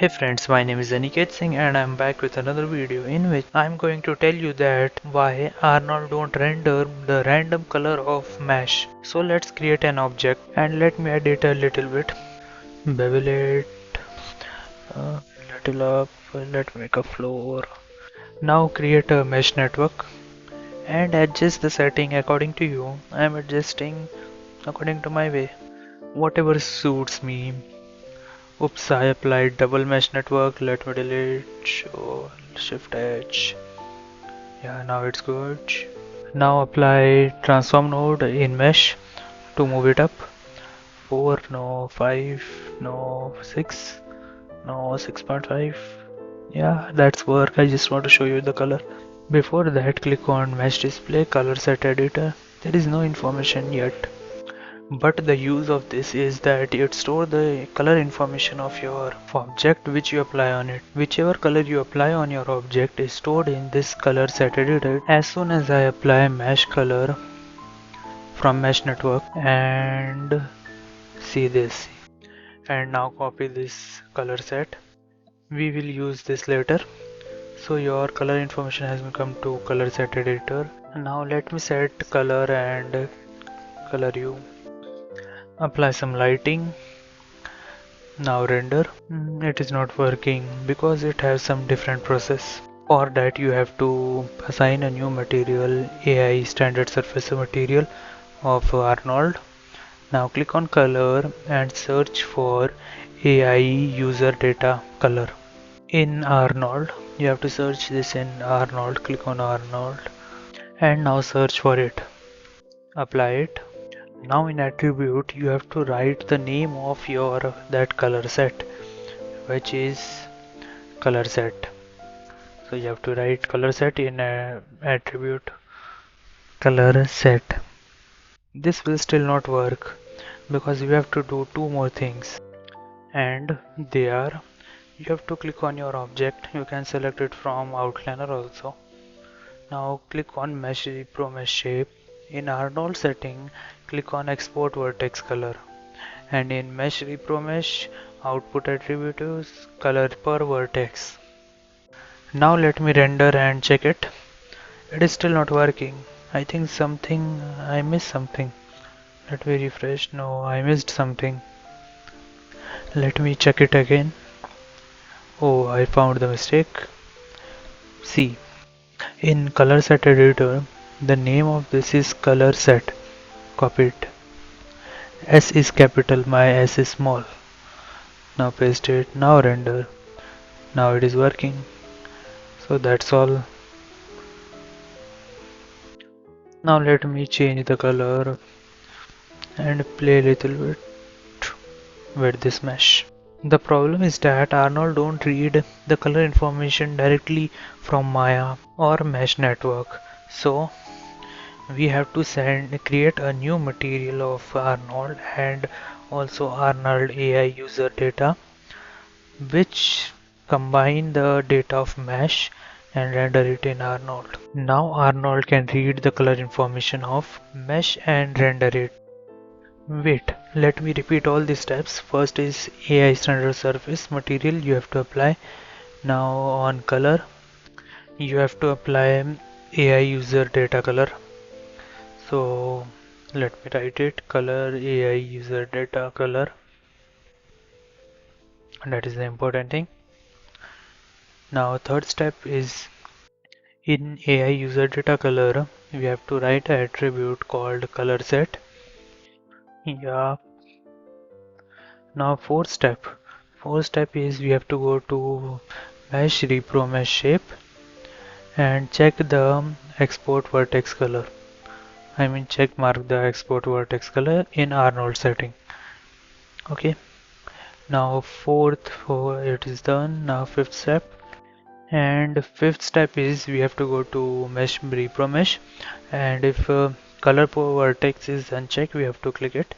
Hey friends, my name is Aniket Singh and I'm back with another video in which I'm going to tell you that why Arnold don't render the random color of mesh. So let's create an object and let me edit a little bit. Bevel it little up, let me make a floor. Now create a mesh network and adjust the setting according to you. I'm adjusting according to my way, whatever suits me. Oops, I applied double mesh network. Let me delete. Show Shift H. Yeah, now it's good. Now apply transform node in mesh to move it up. 4, no, 5, no, 6, no, 6.5. Yeah, that's work. I just want to show you the color. Before that, click on mesh display, color set editor. There is no information yet. But the use of this is that it stores the color information of your object which you apply on it. Whichever color you apply on your object is stored in this color set editor. As soon as I apply mesh color from mesh network and see this, and now copy this color set, we will use this later. So your color information has come to color set editor. Now let me set color and color you. Apply some lighting. Now render. It is not working because it has some different process. For that you have to assign a new material, AI standard surface material of Arnold. Now click on color and search for AI user data color. In Arnold, you have to search this in Arnold. Click on Arnold and now search for it. Apply it. Now in attribute you have to write the name of your that color set, which is color set. So you have to write color set in attribute color set. This will still not work because you have to do two more things, and they are, you have to click on your object. You can select it from outliner also. Now click on mesh repro mesh shape. In Arnold setting, click on export vertex color, and in mesh repro mesh output attribute is color per vertex. Now let me render and check it. It is still not working. I think I missed something. Let me refresh. No, I missed something. Let me check it again. Oh, I found the mistake. See, in color set editor, the name of this is color set. Copy it. S is capital, my S is small. Now paste it. Now render. Now it is working. So that's all. Now let me change the color and play a little bit with this mesh. The problem is that Arnold don't read the color information directly from Maya or mesh network. So we have to create a new material of Arnold and also Arnold AI user data, which combine the data of mesh and render it in Arnold. Now Arnold can read the color information of mesh and render it. Wait, let me repeat all these steps. First is AI standard surface material you have to apply. Now on color, you have to apply AI user data color. So let me write it, color AI user data color. That is the important thing. Now third step is in AI user data color, we have to write an attribute called color set. Yeah. Now fourth step is we have to go to mesh repro mesh shape and check the export vertex color. I mean check mark the export vertex color in Arnold setting. Okay. Now it is done. Now fifth step. And fifth step is we have to go to mesh repro mesh, and if color pro vertex is unchecked, we have to click it.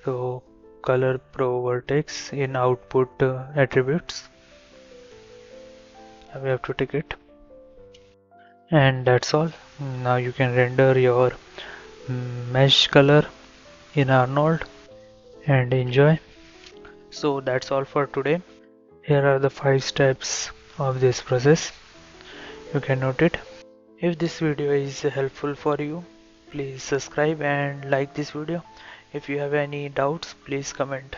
So color pro vertex in output attributes, we have to tick it, and that's all. Now you can render your mesh color in Arnold and enjoy. So that's all for today. Here are the 5 steps of this process. You can note it. If this video is helpful for you, please subscribe and like this video. If you have any doubts, please comment.